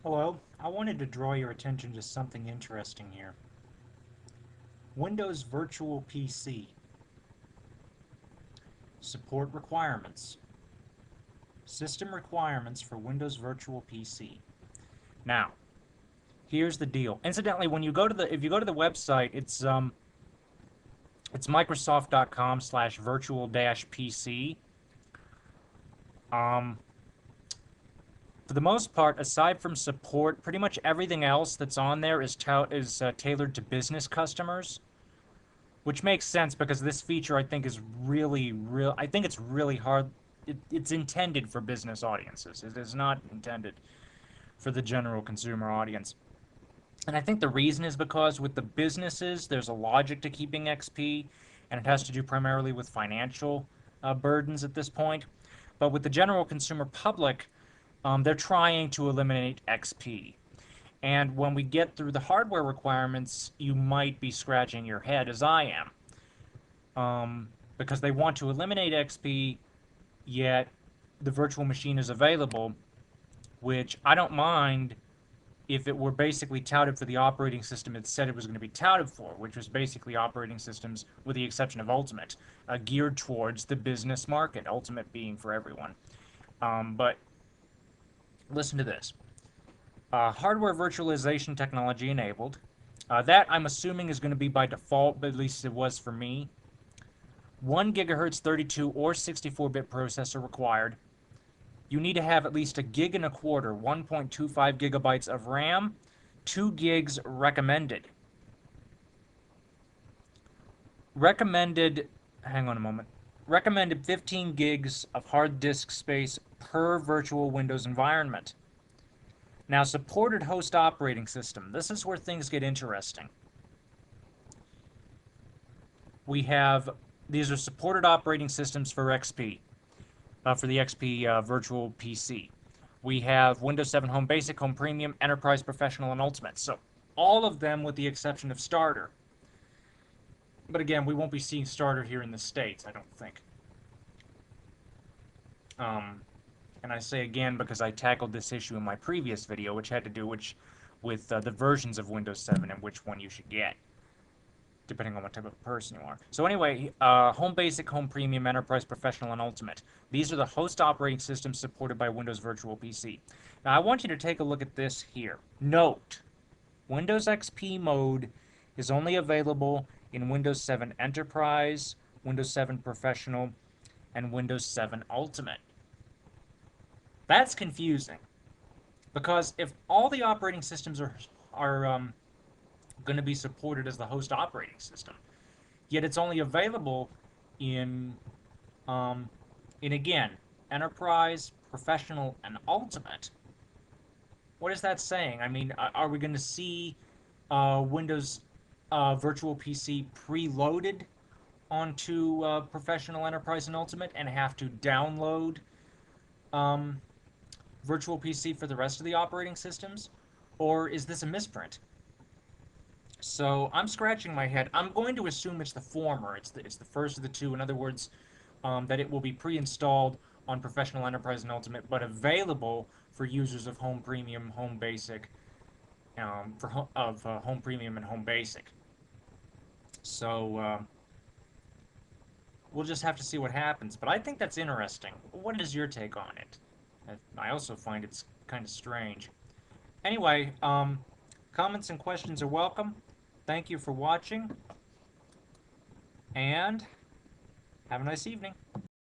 Hello, I wanted to draw your attention to something interesting here. Windows Virtual PC. Support requirements. System requirements for Windows Virtual PC. Now, here's the deal. Incidentally, when you go to if you go to the website, it's microsoft.com/virtual-pc. Um, for the most part, aside from support, pretty much everything else that's on there is tailored to business customers. Which makes sense because this feature I think is I think it's really hard. It's intended for business audiences. It is not intended for the general consumer audience. And I think the reason is because with the businesses, there's a logic to keeping XP, and it has to do primarily with financial burdens at this point. But with the general consumer public, they're trying to eliminate XP. And when we get through the hardware requirements, you might be scratching your head, as I am, because they want to eliminate XP, yet the virtual machine is available, which I don't mind if it were basically touted for the operating system it said it was going to be touted for, which was basically operating systems, with the exception of Ultimate, geared towards the business market, Ultimate being for everyone. But listen to this. Hardware virtualization technology enabled. That I'm assuming is going to be by default, but at least it was for me. 1 gigahertz 32 or 64-bit processor required. You need to have at least a gig and a quarter, 1.25 gigabytes of RAM, 2 gigs recommended. Recommended, hang on a moment. Recommended 15 gigs of hard disk space per virtual Windows environment. Now, supported host operating system. This is where things get interesting. These are supported operating systems for XP, for the XP Virtual PC. We have Windows 7 Home Basic, Home Premium, Enterprise, Professional, and Ultimate. So all of them with the exception of Starter. But again, we won't be seeing Starter here in the States, I don't think. And I say again because I tackled this issue in my previous video, which had to do with the versions of Windows 7 and which one you should get, depending on what type of person you are. So anyway, Home Basic, Home Premium, Enterprise, Professional, and Ultimate. These are the host operating systems supported by Windows Virtual PC. Now I want you to take a look at this here. Note, Windows XP mode is only available in Windows 7 Enterprise, Windows 7 Professional, and Windows 7 Ultimate. That's confusing, because if all the operating systems are going to be supported as the host operating system, yet it's only available in again, Enterprise, Professional, and Ultimate. What is that saying? I mean, are we going to see Windows Virtual PC preloaded onto Professional, Enterprise, and Ultimate and have to download Virtual PC for the rest of the operating systems? Or is this a misprint? So I'm scratching my head. I'm going to assume it's the former. It's the first of the two. In other words, that it will be pre-installed on Professional, Enterprise, and Ultimate, but available for users of Home Premium, Home Basic, Home Premium and Home Basic. So we'll just have to see what happens. But I think that's interesting. What is your take on it? I also find it's kind of strange. Anyway, comments and questions are welcome. Thank you for watching, and have a nice evening.